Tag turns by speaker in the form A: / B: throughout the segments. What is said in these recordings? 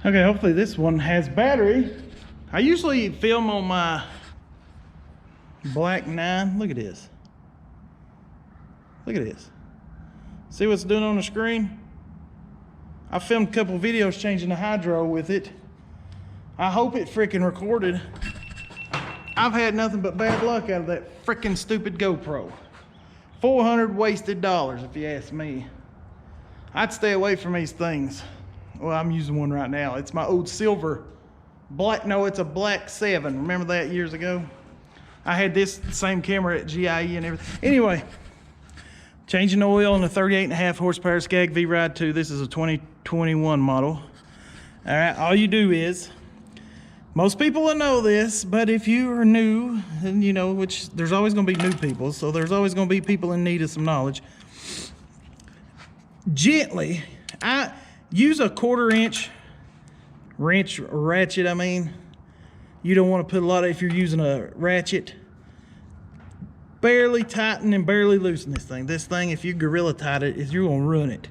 A: Okay, hopefully this one has battery. I usually film on my Black 9. Look at this. Look at this. See what's doing on the screen? I filmed a couple videos changing the hydro with it. I hope it freaking recorded. I've had nothing but bad luck out of that freaking stupid GoPro. 400 wasted dollars, if you ask me. I'd stay away from these things. Well, I'm using one right now. It's my old silver black, no, it's a Black 7. Remember that years ago? I had this same camera at GIE and everything. Anyway, changing the oil in a 38.5 horsepower Skag V-Ride 2. This is a 2021 model. All right, all you do is, most people will know this, but if you are new, and you know, which there's always gonna be new people, so there's always gonna be people in need of some knowledge. Gently, I use a 1/4 inch ratchet. I mean, you don't want to put a lot of, if you're using a ratchet, barely tighten and barely loosen this thing. This thing, if you gorilla tight it, you're gonna ruin it.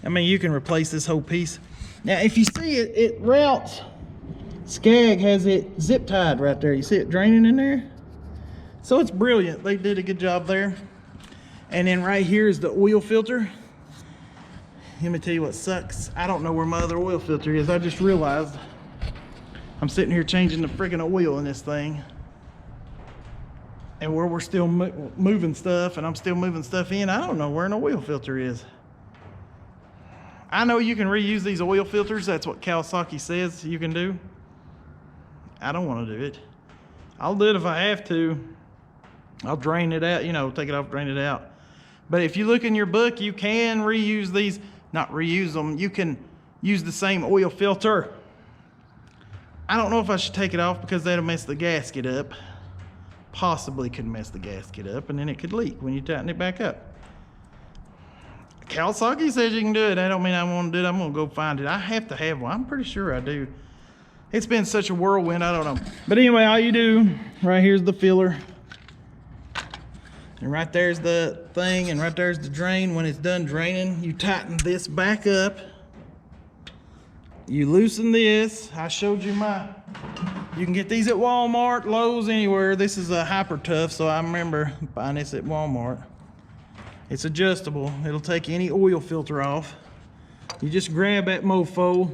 A: I mean, you can replace this whole piece. Now, if you see it, it routes. Skag has it zip tied right there. You see it draining in there? So it's brilliant. They did a good job there. And then right here is the oil filter. Let me tell you what sucks. I don't know where my other oil filter is. I just realized I'm sitting here changing the freaking oil in this thing. And where we're still moving stuff and I'm still moving stuff in, I don't know where an oil filter is. I know you can reuse these oil filters. That's what Kawasaki says you can do. I don't want to do it. I'll do it if I have to. I'll drain it out, you know, take it off, drain it out. But if you look in your book, you can reuse these. Not reuse them, you can use the same oil filter. I don't know if I should take it off because that'll mess the gasket up. Possibly could mess the gasket up and then it could leak when you tighten it back up. Kawasaki says you can do it. That don't mean I want to do it. I'm gonna go find it. I have to have one. I'm pretty sure I do. It's been such a whirlwind, I don't know. But anyway, all you do, right here's the filler. And right there's the thing, and right there's the drain. When it's done draining, you tighten this back up. You loosen this. I showed you you can get these at Walmart, Lowe's, anywhere. This is a Hyper Tough, so I remember buying this at Walmart. It's adjustable. It'll take any oil filter off. You just grab that mofo,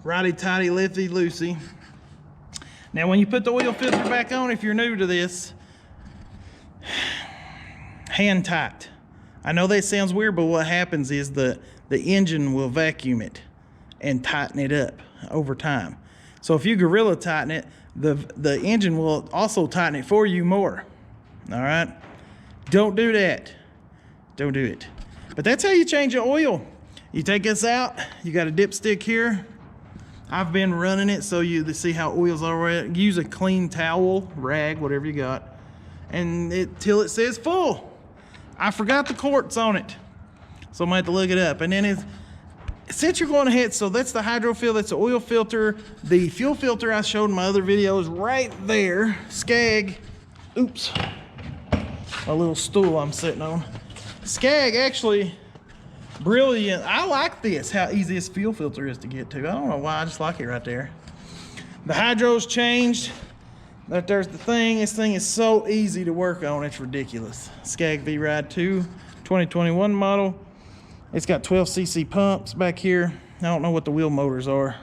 A: righty-tighty, lefty-loosey. Now when you put the oil filter back on, if you're new to this, hand tight. I know that sounds weird, but what happens is the engine will vacuum it and tighten it up over time. So if you gorilla tighten it, the engine will also tighten it for you more. All right? Don't do that. Don't do it. But that's how you change your oil. You take this out, you got a dipstick here. I've been running it so you see how oil's already. Use a clean towel, rag, whatever you got, and till it says full. I forgot the quarts on it, so I'm gonna have to look it up. And then since you're going ahead, so that's the hydro filter, that's the oil filter. The fuel filter I showed in my other video is right there. Skag, oops, a little stool I'm sitting on. Skag actually, brilliant. I like this, how easy this fuel filter is to get to. I don't know why, I just like it right there. The hydro's changed. Right there's the thing. This thing is so easy to work on, it's ridiculous. Skag V-Ride 2, 2021 model. It's got 12cc pumps back here. I don't know what the wheel motors are.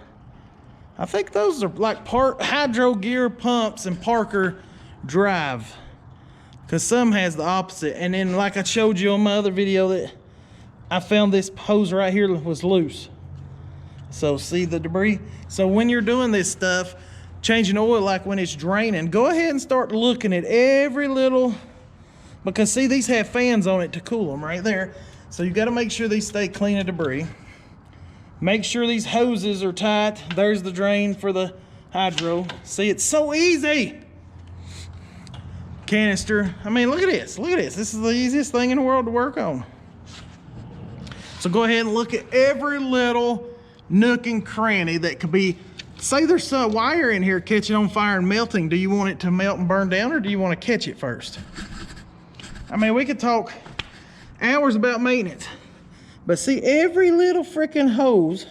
A: I think those are like hydro gear pumps and Parker drive, because some has the opposite. And then like I showed you on my other video, that I found this hose right here was loose. So see the debris? So when you're doing this stuff, changing oil, like when it's draining, go ahead and start looking at every little, because see, these have fans on it to cool them right there. So you got to make sure these stay clean of debris. Make sure these hoses are tight. There's the drain for the hydro. See, it's so easy. Canister. I mean, look at this. Look at this. This is the easiest thing in the world to work on. So go ahead and look at every little nook and cranny that could be. Say there's a wire in here catching on fire and melting. Do you want it to melt and burn down, or do you want to catch it first? I mean, we could talk hours about maintenance, but see, every little freaking hose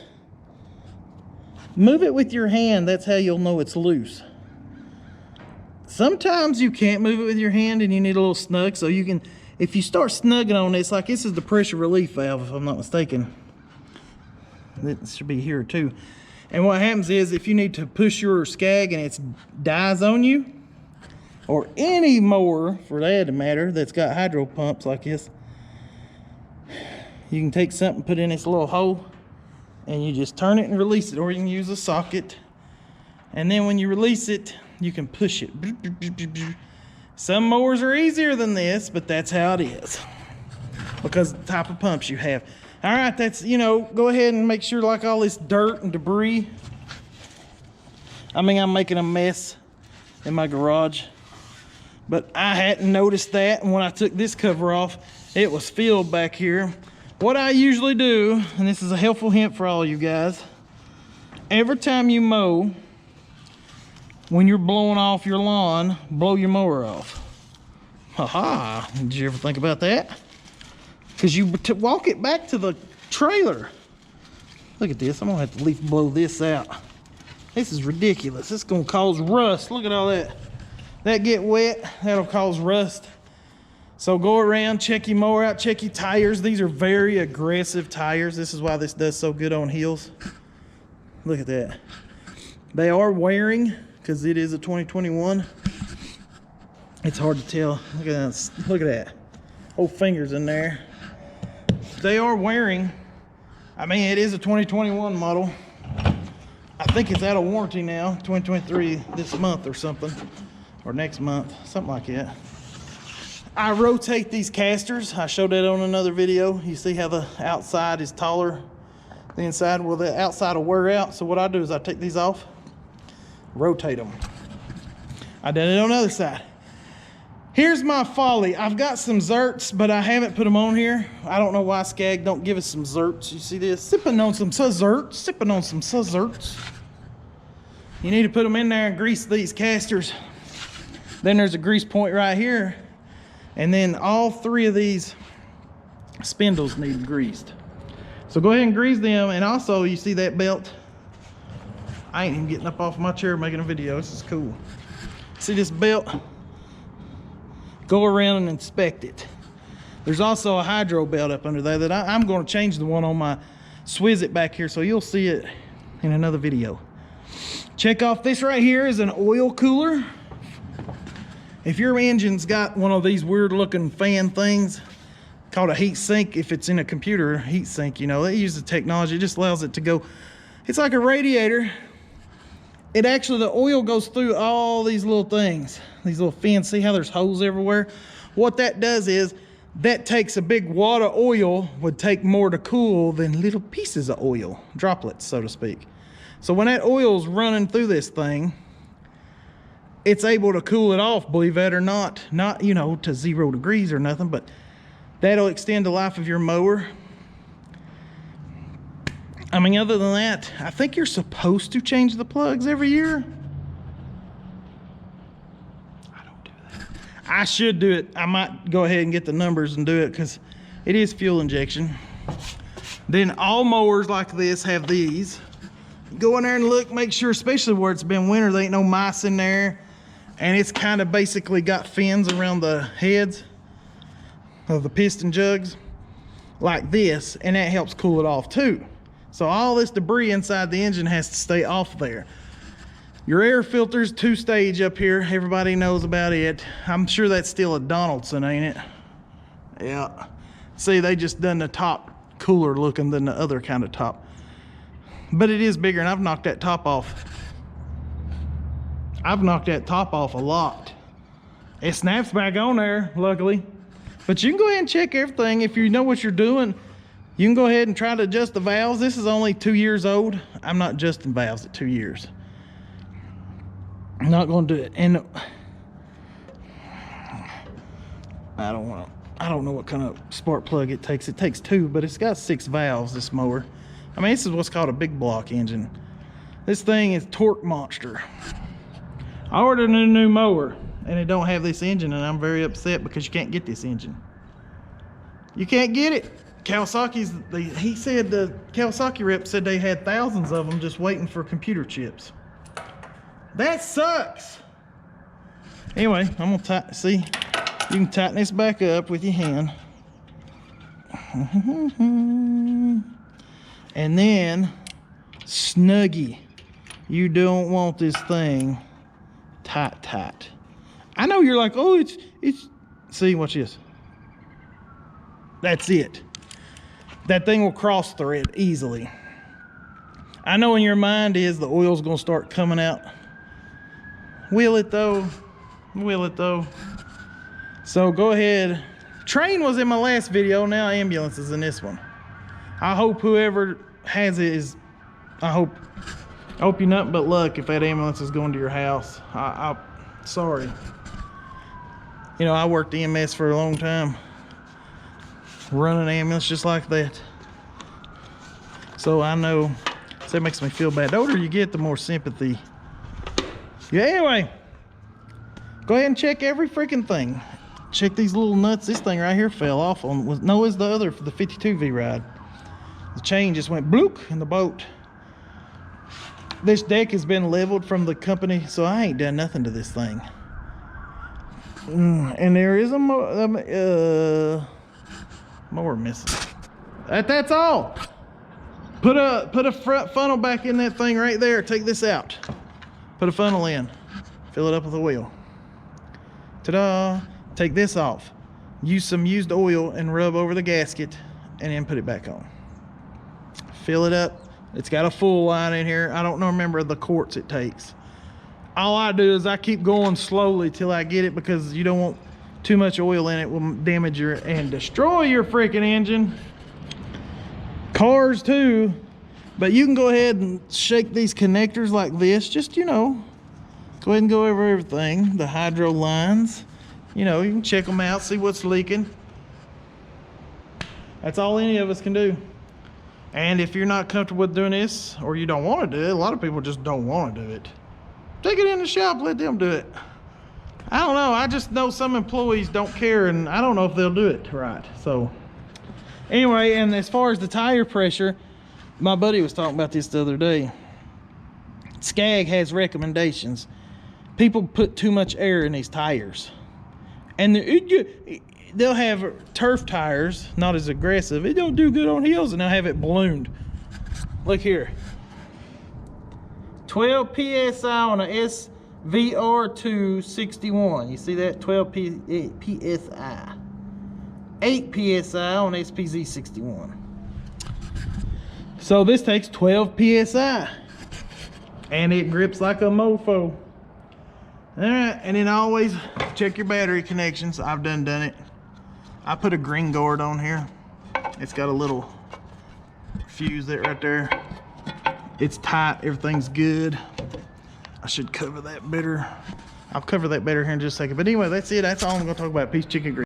A: Move it with your hand. That's how you'll know it's loose. Sometimes you can't move it with your hand and you need a little snug, so you can, if you start snugging on this, like this is the pressure relief valve if I'm not mistaken. It should be here too. And what happens is if you need to push your skag and it dies on you, or any mower for that matter that's got hydro pumps like this, you can take something, put in this little hole, and you just turn it and release it, or you can use a socket. And then when you release it, you can push it. Some mowers are easier than this, but that's how it is because of the type of pumps you have. All right, that's, you know, go ahead and make sure like all this dirt and debris. I mean, I'm making a mess in my garage, but I hadn't noticed that. And when I took this cover off, it was filled back here. What I usually do, and this is a helpful hint for all you guys, every time you mow, when you're blowing off your lawn, blow your mower off. Haha, did you ever think about that? Because you walk it back to the trailer. Look at this, I'm gonna have to blow this out. This is ridiculous, it's gonna cause rust. Look at all that. That get wet, that'll cause rust. So go around, check your mower out, check your tires. These are very aggressive tires. This is why this does so good on hills. Look at that. They are wearing, because it is a 2021. It's hard to tell. Look at that. Look at that. Whole fingers in there. They are wearing. I mean, it is a 2021 model. I think it's out of warranty now. 2023 this month or something, or next month, something like that. I rotate these casters. I showed that on another video. You see how the outside is taller than the inside? Well, the outside will wear out. So what I do is I take these off, rotate them. I did it on the other side. Here's my folly. I've got some zerts, but I haven't put them on here. I don't know why Skag don't give us some zerts. You see this? Sipping on some zerts. Sipping on some zerts. You need to put them in there and grease these casters. Then there's a grease point right here. And then all three of these spindles need greased. So go ahead and grease them. And also, you see that belt? I ain't even getting up off my chair making a video. This is cool. See this belt? Go around and inspect it. There's also a hydro belt up under there that I'm going to change the one on my Swizzit back here, so you'll see it in another video. Check off this right here is an oil cooler. If your engine's got one of these weird looking fan things called a heat sink, if it's in a computer heat sink, you know, they use the technology, it just allows it to go. It's like a radiator. It actually, the oil goes through all these little things, these little fins. See how there's holes everywhere? What that does is that takes a big wad of oil, would take more to cool than little pieces of oil, droplets, so to speak. So when that oil's running through this thing, it's able to cool it off, believe it or not. Not, you know, to 0 degrees or nothing, but that'll extend the life of your mower. I mean, other than that, I think you're supposed to change the plugs every year. I don't do that. I should do it. I might go ahead and get the numbers and do it because it is fuel injection. Then all mowers like this have these. Go in there and look, make sure, especially where it's been winter, there ain't no mice in there. And it's kind of basically got fins around the heads of the piston jugs like this, and that helps cool it off too. So all this debris inside the engine has to stay off there. Your air filter's 2-stage up here. Everybody knows about it. I'm sure that's still a Donaldson, ain't it? Yeah. See, they just done the top cooler looking than the other kind of top. But it is bigger, and I've knocked that top off. I've knocked that top off a lot. It snaps back on there, luckily. But you can go ahead and check everything. If you know what you're doing, you can go ahead and try to adjust the valves. This is only 2 years old. I'm not adjusting valves at 2 years. I'm not going to do it. And I don't know what kind of spark plug it takes. It takes 2, but it's got 6 valves, this mower. I mean, this is what's called a big block engine. This thing is torque monster. I ordered a new mower and it don't have this engine, and I'm very upset because you can't get this engine. You can't get it. Kawasaki's, he said the Kawasaki rep said they had thousands of them just waiting for computer chips. That sucks. Anyway, I'm gonna see, you can tighten this back up with your hand. And then, snuggie. You don't want this thing tight. I know you're like, oh, it's, see, watch this. That's it. That thing will cross thread easily. I know in your mind is the oil's gonna start coming out. Will it though? Will it though? So go ahead. Train was in my last video, now ambulance is in this one. I hope whoever has it is, I hope you're nothing but luck if that ambulance is going to your house. I'm sorry. You know, I worked EMS for a long time. Running an ambulance just like that. So I know, so that makes me feel bad. The older you get, the more sympathy. Yeah, anyway. Go ahead and check every freaking thing. Check these little nuts. This thing right here fell off on, no, it's the other for the 52V ride. The chain just went bloop in the boat. This deck has been leveled from the company, so I ain't done nothing to this thing. And there is a mower missing. That's all. Put a front funnel back in that thing right there. Take this out. Put a funnel in. Fill it up with oil. Ta-da! Take this off. Use some used oil and rub over the gasket, and then put it back on. Fill it up. It's got a full line in here. I don't remember the quarts it takes. All I do is I keep going slowly till I get it, because you don't want too much oil in it. Will damage your and destroy your freaking engine. Cars too. But you can go ahead and shake these connectors like this. Just, you know, go ahead and go over everything. The hydro lines. You know, you can check them out, see what's leaking. That's all any of us can do. And if you're not comfortable with doing this, or you don't want to do it, a lot of people just don't want to do it. Take it in the shop, let them do it. I don't know, I just know some employees don't care, and I don't know if they'll do it right. So anyway, and as far as the tire pressure, my buddy was talking about this the other day. Skag has recommendations. People put too much air in these tires. And they'll have turf tires, not as aggressive. It don't do good on hills, and they'll have it ballooned. Look here. 12 PSI on a SVR2 61. You see that? 12 PSI. 8 PSI on SPZ 61. So this takes 12 PSI. And it grips like a mofo. Alright, and then always check your battery connections. I've done it. I put a green guard on here. It's got a little fuse that right there. It's tight, everything's good. I should cover that better. I'll cover that better here in just a second. But anyway, that's it. That's all I'm gonna talk about. Peace, chicken grease.